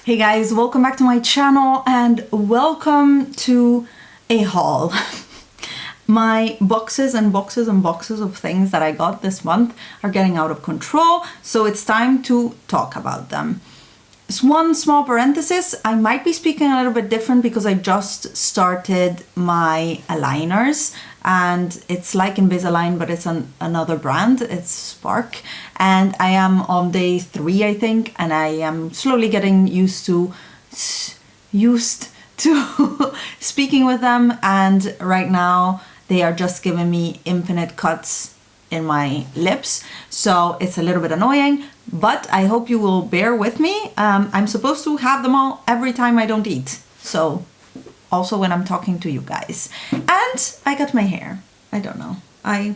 Hey guys, welcome back to my channel and welcome to a haul. My boxes and boxes and boxes of things that I got this month are getting out of control, so it's time to talk about them. Just one small parenthesis, I might be speaking a little bit different because I just started my aligners, and it's like Invisalign, but it's another brand. It's Spark, and I am on day 3, I think, and I am slowly getting used to speaking with them, and right now they are just giving me infinite cuts in my lips, so it's a little bit annoying, but I hope you will bear with me. I'm supposed to have them all every time I don't eat, so also when I'm talking to you guys. And I got my hair. I don't know, I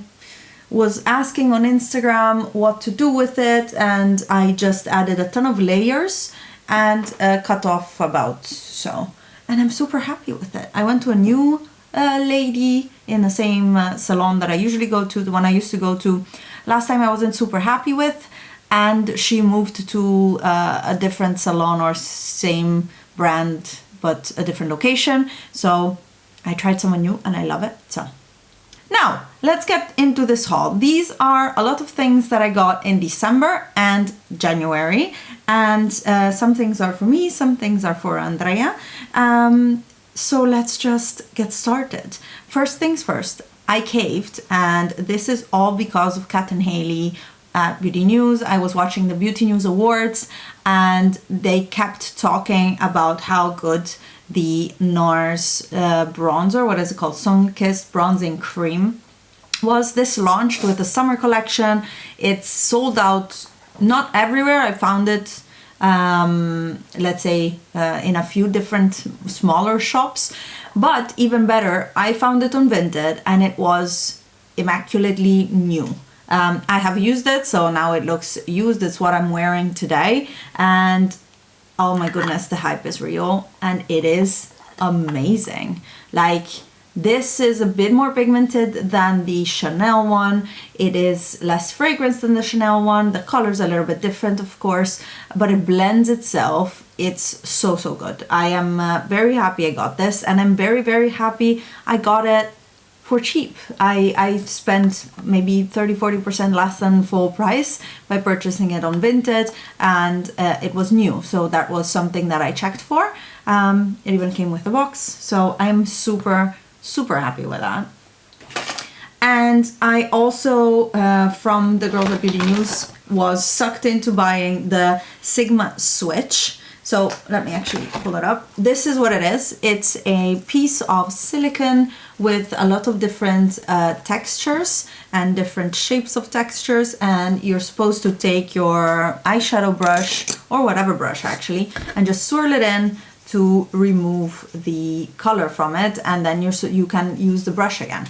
was asking on Instagram what to do with it, and I just added a ton of layers and cut off about so, and I'm super happy with it. I went to a new lady in the same salon that I usually go to, the one I used to go to last time I wasn't super happy with, and she moved to a different salon or same brand but a different location, so I tried someone new and I love it. So now let's get into this haul. These are a lot of things that I got in December and January, and some things are for me, some things are for Andrea. So let's just get started. First things first, I caved, and this is all because of Kat and Haley at Beauty News. I was watching the Beauty News Awards, and they kept talking about how good the NARS bronzer, what is it called, Sun-Kissed Bronzing Cream, was. This launched with the summer collection. It's sold out not everywhere. I found it let's say in a few different smaller shops, but even better, I found it on Vinted and it was immaculately new. I have used it, so now it looks used. It's what I'm wearing today, and oh my goodness, the hype is real and it is amazing. Like, this is a bit more pigmented than the Chanel one. It is less fragrance than the Chanel one. The color's a little bit different, of course, but it blends itself. It's so, so good. I am very happy I got this, and I'm very, very happy I got it for cheap. I spent maybe 30-40% less than full price by purchasing it on Vinted, and it was new, so that was something that I checked for. It even came with a box, so I'm super happy with that. And I also, from the girls at Beauty News, was sucked into buying the Sigma Switch. So let me actually pull it up. This is what it is. It's a piece of silicone with a lot of different textures and different shapes of textures, and you're supposed to take your eyeshadow brush, or whatever brush actually, and just swirl it in to remove the color from it, and then you can use the brush again.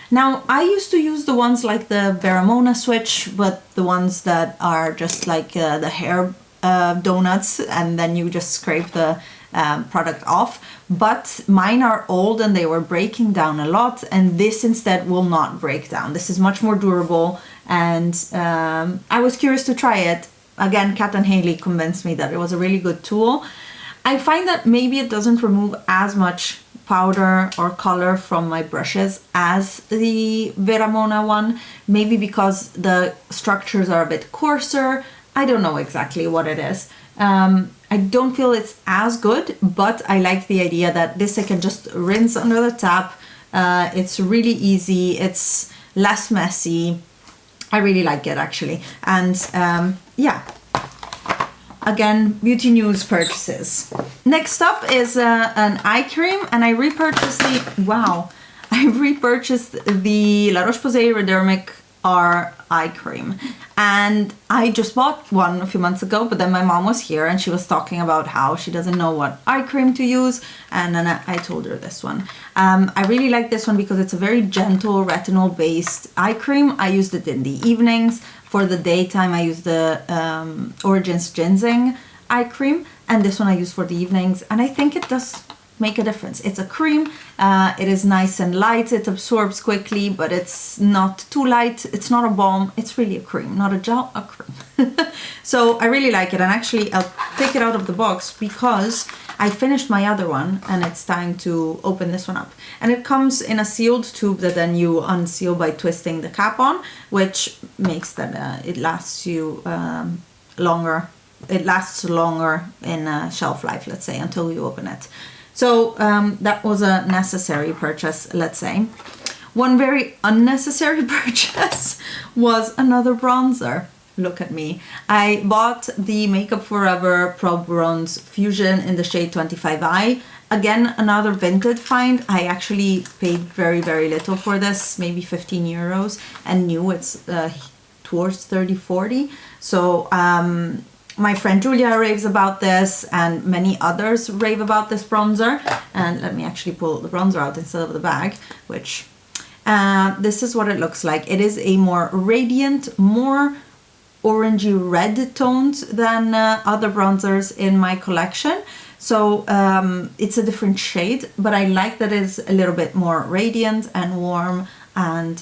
Now, I used to use the ones like the Veromona Switch, but the ones that are just like the hair donuts, and then you just scrape the product off. But mine are old and they were breaking down a lot, and this instead will not break down. This is much more durable, and I was curious to try it. Again, Kat and Haley convinced me that it was a really good tool. I find that maybe it doesn't remove as much powder or color from my brushes as the Veromona one, maybe because the structures are a bit coarser. I don't know exactly what it is. I don't feel it's as good, but I like the idea that this I can just rinse under the tap. It's really easy, it's less messy. I really like it actually. And yeah. Again, Beauty News purchases. Next up is an eye cream, and I repurchased the La Roche-Posay Redermic R eye cream, and I just bought one a few months ago, but then my mom was here and she was talking about how she doesn't know what eye cream to use, and then I told her this one. I really like this one because it's a very gentle retinol based eye cream. I used it in the evenings. For the daytime I use the Origins Ginseng eye cream, and this one I use for the evenings, and I think it does make a difference. It's a cream, it is nice and light, it absorbs quickly, but it's not too light, it's not a balm, it's really a cream, not a gel, a cream. So I really like it, and actually I'll take it out of the box because I finished my other one and it's time to open this one up. And it comes in a sealed tube that then you unseal by twisting the cap on, which makes that it lasts you longer. It lasts longer in shelf life, let's say, until you open it. So that was a necessary purchase, let's say. One very unnecessary purchase was another bronzer. Look at me. I bought the Makeup Forever Pro Bronze Fusion in the shade 25i. Again, another vintage find. I actually paid very, very little for this, maybe 15 euros, and knew it's towards 30-40. So my friend Julia raves about this, and many others rave about this bronzer. And let me actually pull the bronzer out instead of the bag, which this is what it looks like. It is a more radiant, more orangey red tones than other bronzers in my collection. So it's a different shade, but I like that it's a little bit more radiant and warm, and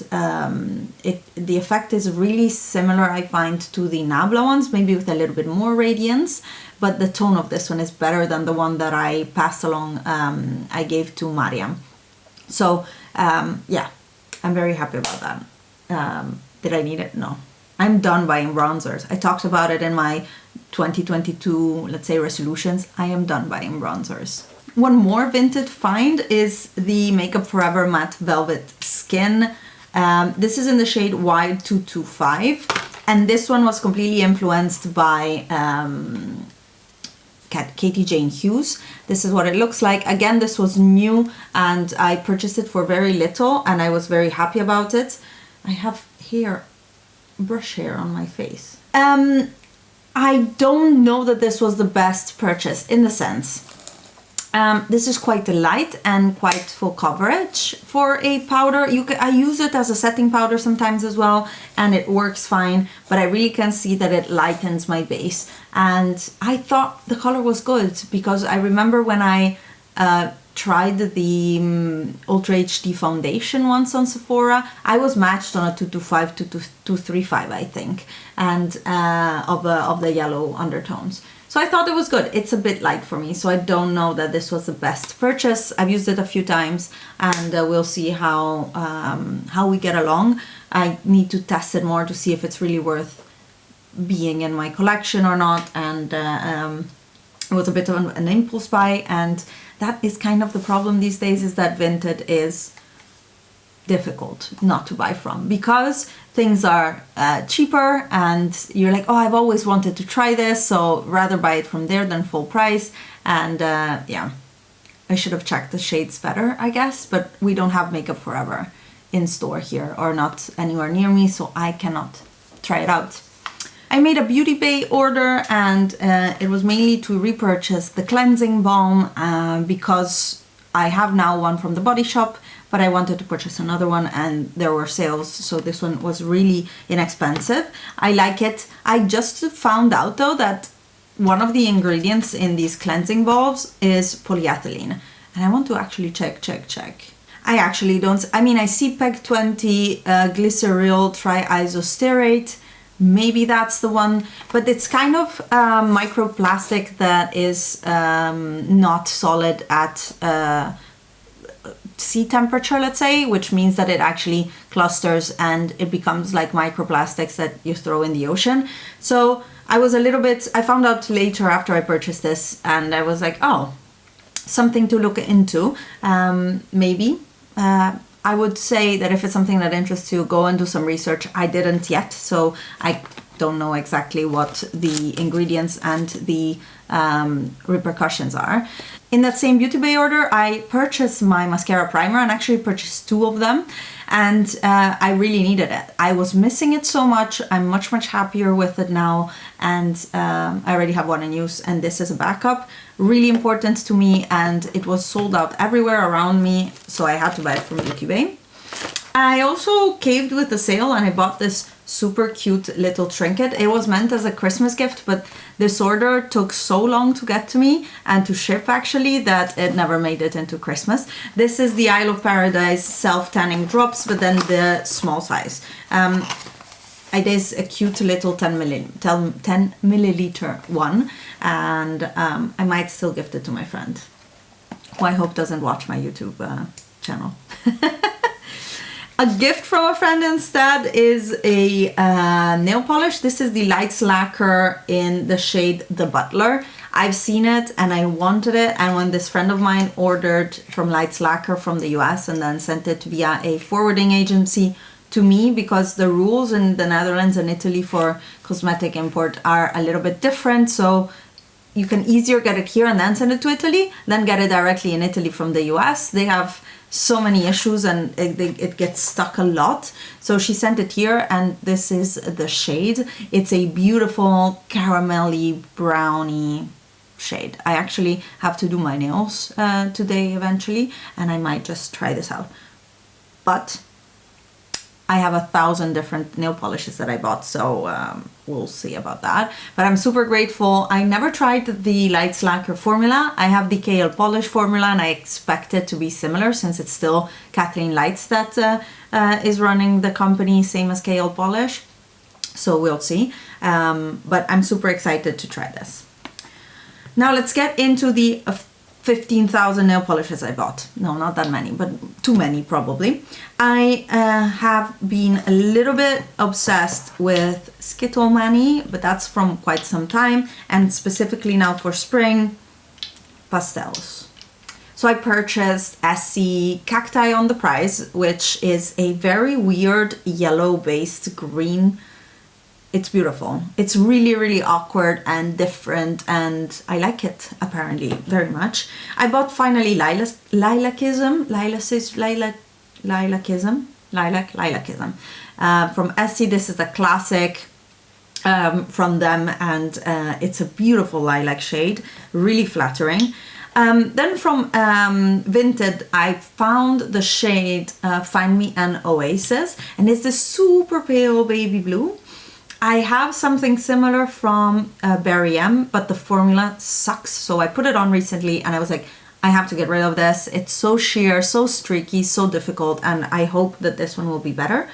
the effect is really similar, I find, to the Nabla ones, maybe with a little bit more radiance, but the tone of this one is better than the one that I passed along, I gave to Mariam. So yeah, I'm very happy about that. Did I need it? No. I'm done buying bronzers. I talked about it in my 2022, let's say, resolutions. I am done buying bronzers. One more vintage find is the Makeup Forever Matte Velvet Skin. This is in the shade Y225. And this one was completely influenced by Katie Jane Hughes. This is what it looks like. Again, this was new and I purchased it for very little and I was very happy about it. I have here brush hair on my face. I don't know that this was the best purchase in the sense. This is quite light and quite full coverage for a powder. I use it as a setting powder sometimes as well, and it works fine, but I really can see that it lightens my base. And I thought the color was good because I remember when I tried the Ultra HD foundation once on Sephora, I was matched on a 225 to 235, I think, and of the yellow undertones. So I thought it was good. It's a bit light for me, so I don't know that this was the best purchase. I've used it a few times, and we'll see how we get along. I need to test it more to see if it's really worth being in my collection or not. And it was a bit of an impulse buy, and that is kind of the problem these days, is that vintage is difficult not to buy from because things are cheaper and you're like, oh, I've always wanted to try this, so rather buy it from there than full price. And yeah, I should have checked the shades better, I guess, but we don't have Makeup Forever in store here or not anywhere near me, so I cannot try it out. I made a Beauty Bay order, and it was mainly to repurchase the cleansing balm because I have now one from the Body Shop, but I wanted to purchase another one and there were sales, so this one was really inexpensive. I like it. I just found out though that one of the ingredients in these cleansing balms is polyethylene, and I want to actually check. I actually don't, I mean, I see PEG 20 glyceryl triisostearate. Maybe that's the one, but it's kind of microplastic that is not solid at sea temperature, let's say, which means that it actually clusters and it becomes like microplastics that you throw in the ocean. So I was a little bit, I found out later after I purchased this, and I was like, oh, something to look into, maybe. I would say that if it's something that interests you, go and do some research. I didn't yet, so I don't know exactly what the ingredients and the repercussions are. In that same Beauty Bay order, I purchased my mascara primer, and actually purchased 2 of them, and I really needed it. I was missing it so much. I'm much happier with it now, and I already have one in use, and this is a backup. Really important to me, and it was sold out everywhere around me, so I had to buy it from Beauty Bay. I also caved with the sale and I bought this super cute little trinket. It was meant as a Christmas gift, but this order took so long to get to me and to ship actually that it never made it into Christmas. This is the Isle of Paradise self-tanning drops, but then the small size. It is a cute little 10 milliliter one, and I might still gift it to my friend, who I hope doesn't watch my YouTube channel. A gift from a friend instead is a nail polish. This is the Lights Lacquer in the shade The Butler. I've seen it and I wanted it, and when this friend of mine ordered from Lights Lacquer from the US and then sent it via a forwarding agency to me, because the rules in the Netherlands and Italy for cosmetic import are a little bit different, so you can easier get it here and then send it to Italy, then get it directly in Italy from the US. They have so many issues and it gets stuck a lot. So she sent it here, and this is the shade. It's a beautiful caramelly brownie shade. I actually have to do my nails today eventually, and I might just try this out. But I have 1,000 different nail polishes that I bought, so we'll see about that. But I'm super grateful. I never tried the Lights Lacquer formula. I have the Kale Polish formula, and I expect it to be similar since it's still Kathleen Lights that is running the company, same as Kale Polish. So we'll see. But I'm super excited to try this. Now let's get into the 15,000 nail polishes I bought. No, not that many, but too many probably. I have been a little bit obsessed with Skittle Mani, but that's from quite some time, and specifically now for spring, pastels. So I purchased Essie Cacti on the Price, which is a very weird yellow-based green. It's beautiful. It's really, really awkward and different, and I like it apparently very much. I bought finally Lilacism from Essie. This is a classic from them, and it's a beautiful lilac shade, really flattering. Then from Vinted, I found the shade Find Me an Oasis, and it's this super pale baby blue. I have something similar from Berry M, but the formula sucks. So I put it on recently and I was like, I have to get rid of this. It's so sheer, so streaky, so difficult, and I hope that this one will be better.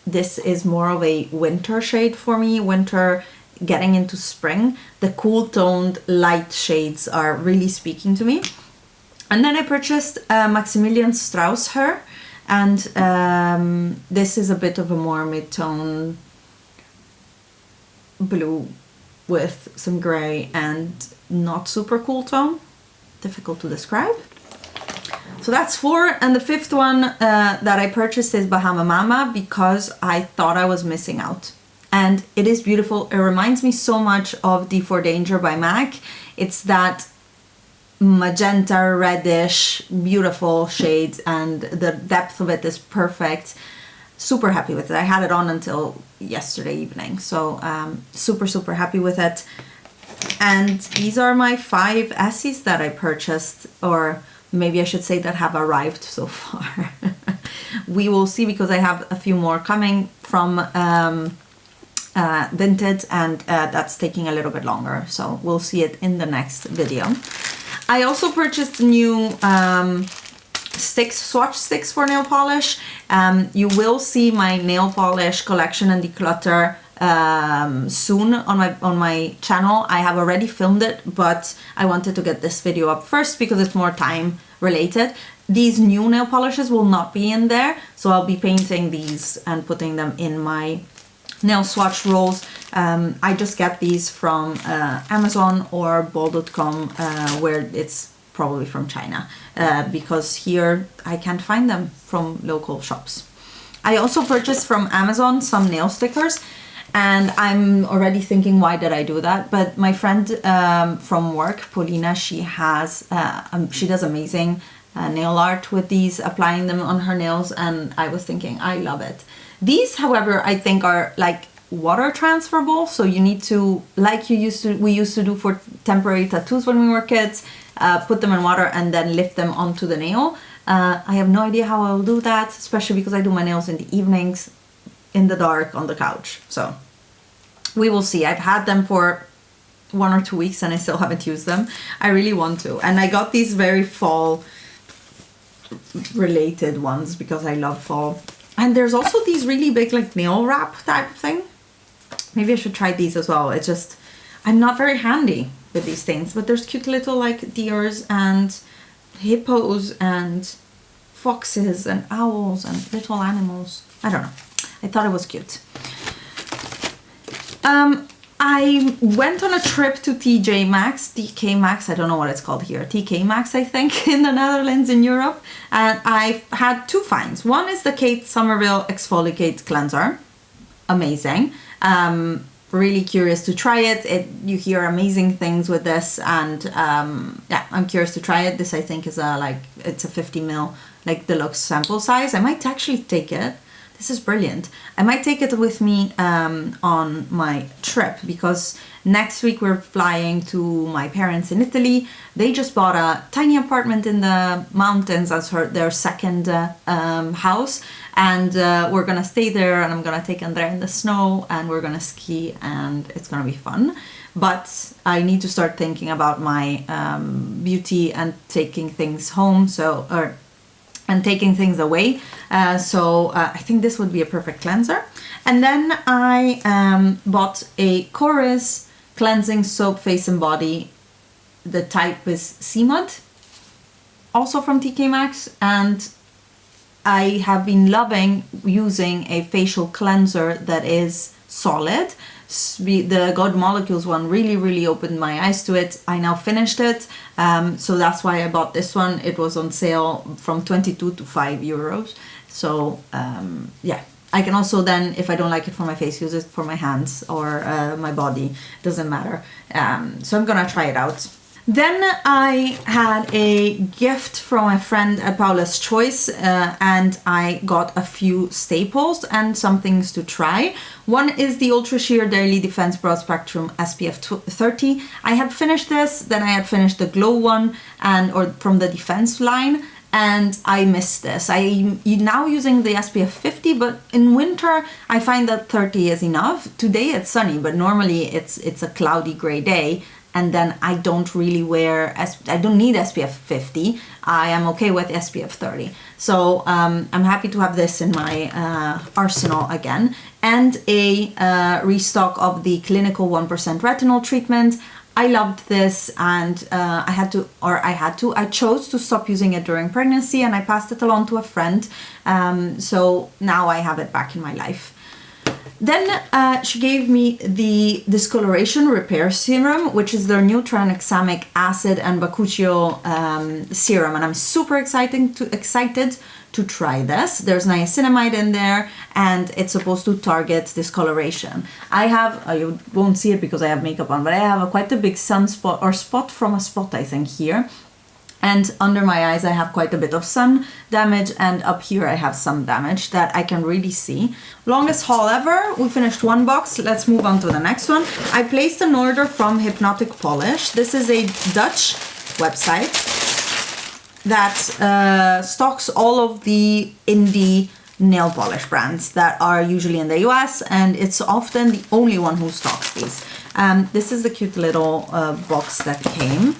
This is more of a winter shade for me, winter getting into spring. The cool toned light shades are really speaking to me. And then I purchased Maximilian Strauss Her, and this is a bit of a more mid-tone blue with some gray and not super cool tone. Difficult to describe. So that's 4, and the 5th one that I purchased is Bahama Mama because I thought I was missing out. And it is beautiful. It reminds me so much of D for Danger by MAC. It's that magenta, reddish, beautiful shade, and the depth of it is perfect. Super happy with it. I had it on until yesterday evening, so super, super happy with it. And these are my 5 Essies that I purchased, or maybe I should say that have arrived so far. We will see, because I have a few more coming from Vinted, and that's taking a little bit longer, so we'll see it in the next video. I also purchased new swatch sticks for nail polish. You will see my nail polish collection and declutter soon on my channel. I have already filmed it, but I wanted to get this video up first because it's more time related. These new nail polishes will not be in there, so I'll be painting these and putting them in my nail swatch rolls. I just get these from Amazon or bol.com, where it's probably from China, because here I can't find them from local shops. I also purchased from Amazon some nail stickers, and I'm already thinking, why did I do that? But my friend from work, Paulina, she does amazing nail art with these, applying them on her nails, and I was thinking, I love it. These, however, I think are like water transferable, so you need to, like we used to do for temporary tattoos when we were kids, put them in water and then lift them onto the nail. I have no idea how I'll do that, especially because I do my nails in the evenings. in the dark on the couch. So we will see. I've had them for 1 or 2 weeks and I still haven't used them. I really want to. And I got these very fall related ones because I love fall. And there's also these really big like nail wrap type thing. Maybe I should try these as well. It's just, I'm not very handy with these things, but there's cute little like deers and hippos and foxes and owls and little animals. I don't know. I thought it was cute. I went on a trip to TK Maxx, I don't know what it's called here, TK Maxx I think, in the Netherlands in Europe, and I had 2 finds. One is the Kate Somerville Exfoliate Cleanser, amazing. Really curious to try it. You hear amazing things with this, and yeah, I'm curious to try it. This I think is it's a 50 ml like deluxe sample size. I might actually take it. This is brilliant. I might take it with me on my trip because next week we're flying to my parents in Italy. They just bought a tiny apartment in the mountains as their second house, and we're gonna stay there, and I'm gonna take Andrea in the snow and we're gonna ski, and it's gonna be fun. But I need to start thinking about my beauty and taking things home, and taking things away. So I think this would be a perfect cleanser. And then I bought a Chorus cleansing soap face and body. The type is Sea Mud, also from TK Maxx. And I have been loving using a facial cleanser that is solid. The God Molecules one really opened my eyes to it. I now finished it, so that's why I bought this one. It was on sale from 22 to 5 euros. So yeah, I can also then, if I don't like it for my face, use it for my hands or my body, doesn't matter. So I'm gonna try it out. Then I had a gift from a friend at Paulas Choice, and I got a few staples and some things to try. One is the Ultra Sheer Daily Defense Broad Spectrum SPF 30. I had finished this, then I had finished the Glow one or from the Defense line, and I missed this. I'm now using the SPF 50, but in winter I find that 30 is enough. Today it's sunny, but normally it's a cloudy gray day. And then I don't really I don't need SPF 50. I am okay with SPF 30. So I'm happy to have this in my arsenal again. And a restock of the Clinical 1% Retinol treatment. I loved this, and I chose to stop using it during pregnancy, and I passed it along to a friend. So now I have it back in my life. Then she gave me the Discoloration Repair Serum, which is their new tranexamic acid and bakuchiol serum, and I'm super excited to try this. There's niacinamide in there, and it's supposed to target discoloration. I have, you won't see it because I have makeup on, but I have quite a big sunspot or spot from a spot, I think, here. And under my eyes I have quite a bit of sun damage, and up here I have some damage that I can really see. Longest haul ever. We finished one box. Let's move on to the next one. I placed an order from Hypnotic Polish. This is a Dutch website that stocks all of the indie nail polish brands that are usually in the US, and it's often the only one who stocks these. This is the cute little box that came.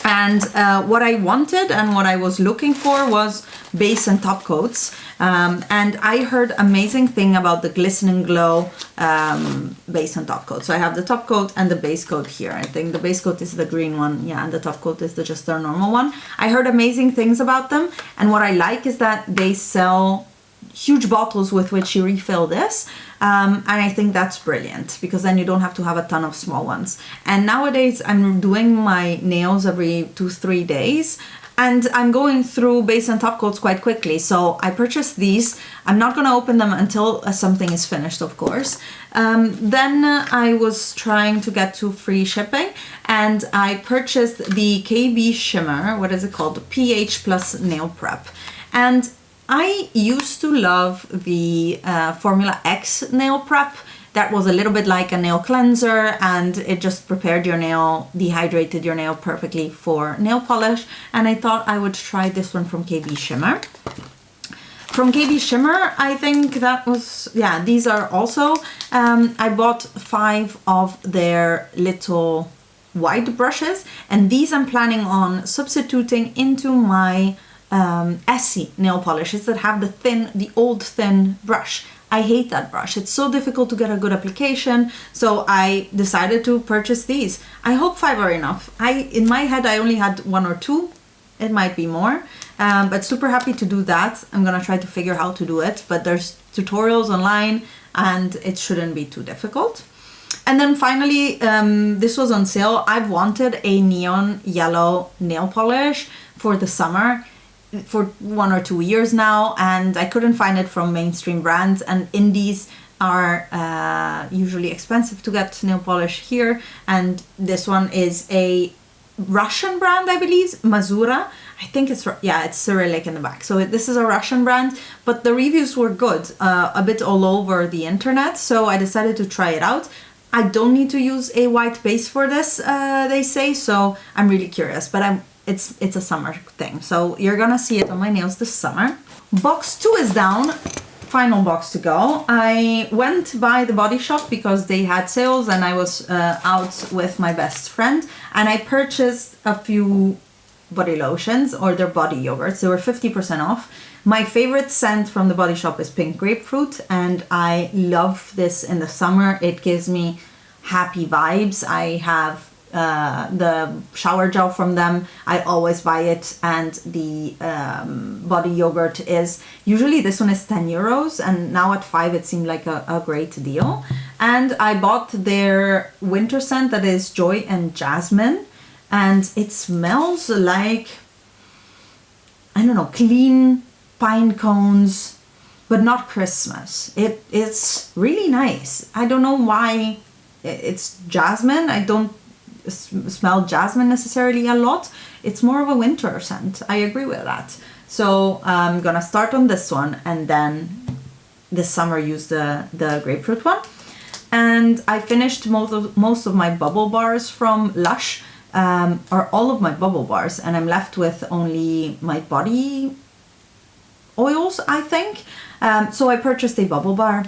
And what I wanted and what I was looking for was base and top coats. And I heard amazing thing about the Glistening Glow base and top coat. So I have the top coat and the base coat here. I think the base coat is the green one. Yeah, and the top coat is just their normal one. I heard amazing things about them. And what I like is that they sell huge bottles with which you refill this, and I think that's brilliant because then you don't have to have a ton of small ones. And nowadays I'm doing my nails every 2-3 days, and I'm going through base and top coats quite quickly, so I purchased these. I'm not going to open them until something is finished, of course. Then I was trying to get to free shipping, and I purchased the KB Shimmer, what is it called, the pH Plus Nail Prep. And I used to love the Formula X nail prep. That was a little bit like a nail cleanser, and it just prepared your nail, dehydrated your nail perfectly for nail polish. And I thought I would try this one from KB Shimmer. From KB Shimmer, I think that was, yeah, these are also, I bought 5 of their little white brushes, and these I'm planning on substituting into my Essie nail polishes that have the old thin brush. I hate that brush. It's so difficult to get a good application, so I decided to purchase these. I hope 5 are enough. In my head, I only had 1 or 2. It might be more, but super happy to do that. I'm gonna try to figure how to do it, but there's tutorials online and it shouldn't be too difficult. And then finally, this was on sale. I've wanted a neon yellow nail polish for the summer for 1 or 2 years now, and I couldn't find it from mainstream brands, and indies are usually expensive to get nail polish here, and this one is a Russian brand, I believe, Mazura. I think it's Cyrillic in the back. So this is a Russian brand, but the reviews were good, a bit all over the internet, so I decided to try it out. I don't need to use a white base for this, they say, so I'm really curious, but it's a summer thing, so you're gonna see it on my nails this summer. Box 2 is down. Final box to go. I went by the Body Shop because they had sales and I was out with my best friend, and I purchased a few body lotions or their body yogurts. They were 50% off. My favorite scent from the Body Shop is pink grapefruit, and I love this in the summer. It gives me happy vibes. I have the shower gel from them. I always buy it, and the body yogurt is usually, this one is 10 euros, and now at 5 it seemed like a great deal. And I bought their winter scent that is Joy and Jasmine, and it smells like, I don't know, clean pine cones, but not Christmas. It's really nice. I don't know why it's jasmine. I don't smell jasmine necessarily a lot. It's more of a winter scent. I agree with that. So I'm gonna start on this one, and then this summer use the grapefruit one. And I finished most of my bubble bars from Lush, or all of my bubble bars, and I'm left with only my body oils, I think. So I purchased a bubble bar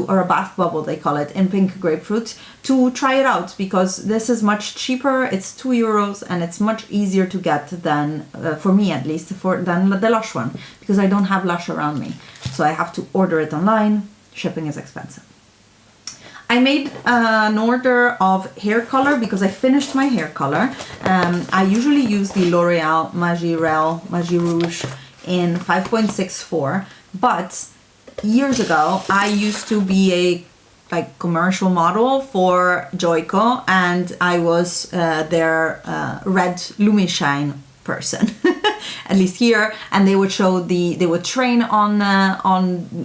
or a bath bubble, they call it, in pink grapefruit, to try it out, because this is much cheaper. It's 2 euros and it's much easier to get than, for me at least, than the Lush one, because I don't have Lush around me. So I have to order it online. Shipping is expensive. I made an order of hair color because I finished my hair color. I usually use the L'Oreal Magie Rouge in 5.64, but years ago I used to be a commercial model for Joico, and I was their red lumishine person, at least here, and they would train on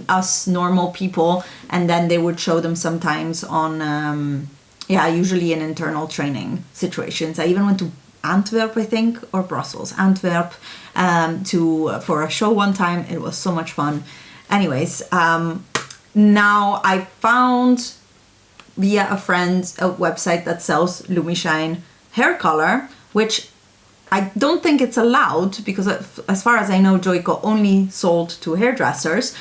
us normal people, and then they would show them sometimes on usually in internal training situations. I even went to Antwerp, I think, or Brussels, Antwerp, for a show one time. It was so much fun. Anyways, now I found via a friend a website that sells lumishine hair color, which I don't think it's allowed, because as far as I know, Joico only sold to hairdressers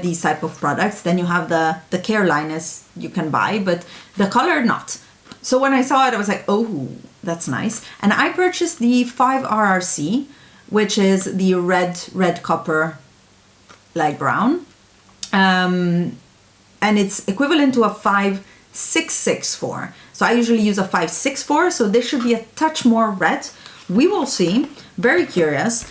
these type of products. Then you have the care line is you can buy, but the color not. So when I saw it, I was like, oh, that's nice. And I purchased the 5RRC, which is the red copper light brown. And it's equivalent to a 5664. So I usually use a 564, so this should be a touch more red. We will see. Very curious.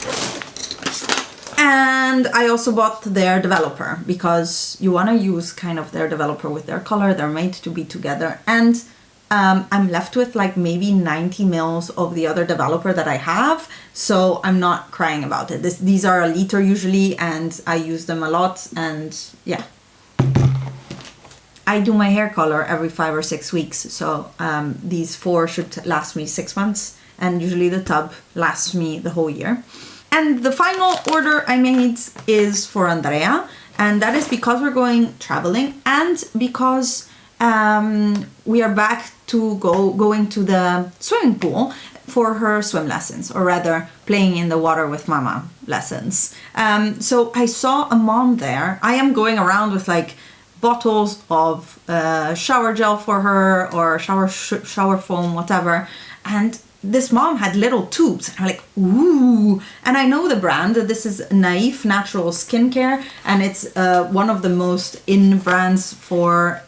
And I also bought their developer, because you want to use kind of their developer with their color. They're made to be together. And I'm left with like maybe 90 mils of the other developer that I have, so I'm not crying about it. These are a liter usually, and I use them a lot, and yeah. I do my hair color every 5 or 6 weeks, so these 4 should last me 6 months, and usually the tub lasts me the whole year. And the final order I made is for Andrea, and that is because we're going traveling, and because we are back to going to the swimming pool for her swim lessons, or rather playing in the water with mama lessons. So I saw a mom there. I am going around with like bottles of shower gel for her, or shower foam, whatever, and this mom had little tubes. I'm like, ooh. And I know the brand. This is Naif Natural Skincare, and it's one of the most in brands for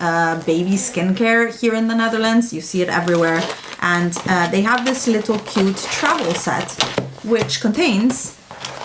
baby skincare here in the Netherlands. You see it everywhere. And they have this little cute travel set, which contains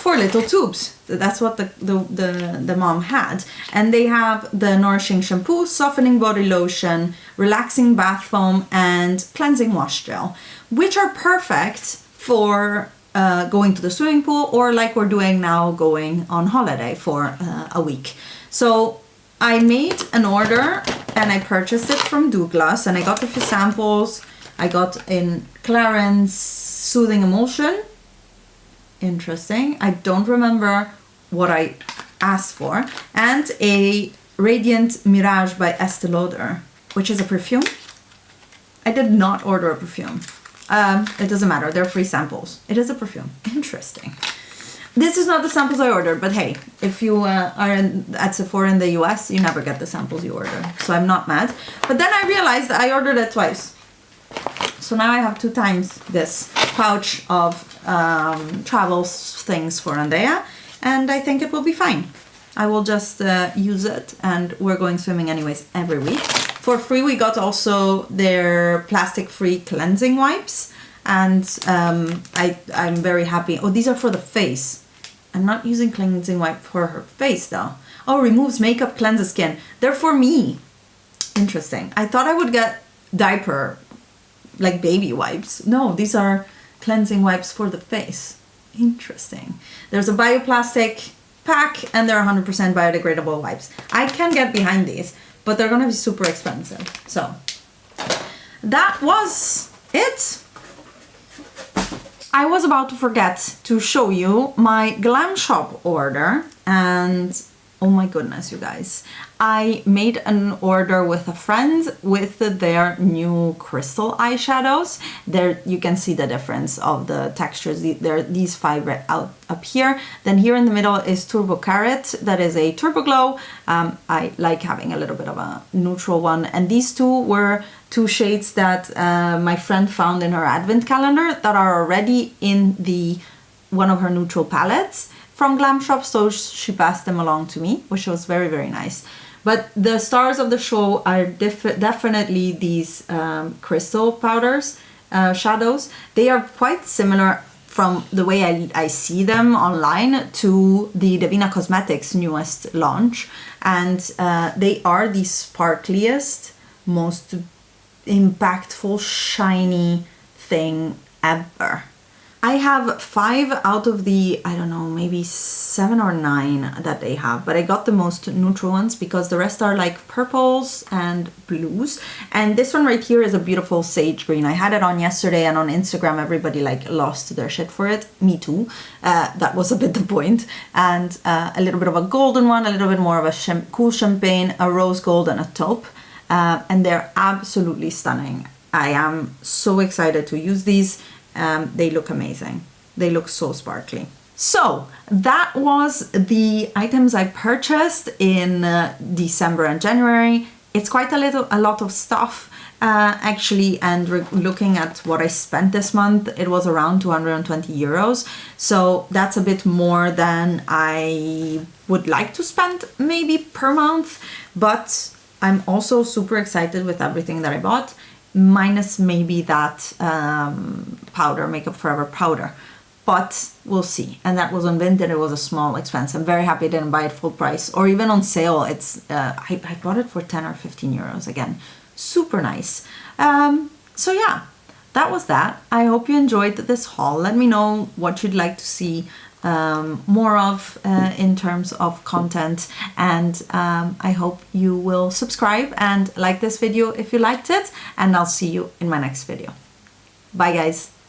4 little tubes. That's what the mom had. And they have the nourishing shampoo, softening body lotion, relaxing bath foam, and cleansing wash gel, which are perfect for going to the swimming pool, or like we're doing now, going on holiday for a week. So I made an order and I purchased it from Douglas, and I got a few samples. I got in Clarins Soothing Emulsion. Interesting. I don't remember what I asked for. And a Radiant Mirage by Estee Lauder, which is a perfume. I did not order a perfume. It doesn't matter. They're free samples. It is a perfume. Interesting. This is not the samples I ordered, but hey, if you are at Sephora in the US, you never get the samples you order. So I'm not mad. But then I realized that I ordered it twice. So now I have 2 times this pouch of travel things for Andrea, and I think it will be fine. I will just use it, and we're going swimming anyways every week. For free, we got also their plastic-free cleansing wipes, and I'm very happy. Oh, these are for the face. I'm not using cleansing wipe for her face though. Oh, removes makeup, cleanses skin. They're for me. Interesting. I thought I would get diaper, like baby wipes. No, these are cleansing wipes for the face. Interesting. There's a bioplastic pack, and they're 100% biodegradable wipes. I can get behind these, but they're gonna be super expensive. So that was it. I was about to forget to show you my Glam Shop order, and oh my goodness, you guys. I made an order with a friend with their new crystal eyeshadows. There you can see the difference of the textures. There are these 5 right out up here. Then here in the middle is Turbo Carrot. That is a Turbo Glow. I like having a little bit of a neutral one. And these 2 were 2 shades that my friend found in her advent calendar that are already in one of her neutral palettes from Glam Shop, so she passed them along to me, which was very, very nice. But the stars of the show are definitely these crystal powders, shadows. They are quite similar from the way I see them online to the Divina Cosmetics newest launch. And they are the sparkliest, most impactful, shiny thing ever. I have 5 out of the, I don't know, maybe 7 or 9 that they have, but I got the most neutral ones because the rest are like purples and blues. And this one right here is a beautiful sage green. I had it on yesterday, and on Instagram everybody like lost their shit for it. Me too. That was a bit the point. And a little bit of a golden one, a little bit more of a cool champagne, a rose gold, and a taupe. And they're absolutely stunning. I am so excited to use these. They look amazing. They look so sparkly. So that was the items I purchased in December and January. It's quite a lot of stuff actually, and looking at what I spent this month, it was around 220 euros. So that's a bit more than I would like to spend maybe per month, but I'm also super excited with everything that I bought, minus maybe that powder, Makeup Forever powder, but we'll see. And that was on Vinted. It was a small expense. I'm very happy I didn't buy it full price or even on sale. It's I bought it for 10 or 15 euros. Again, super nice. So yeah, that was that. I hope you enjoyed this haul. Let me know what you'd like to see more of in terms of content, and I hope you will subscribe and like this video if you liked it, and I'll see you in my next video. Bye guys.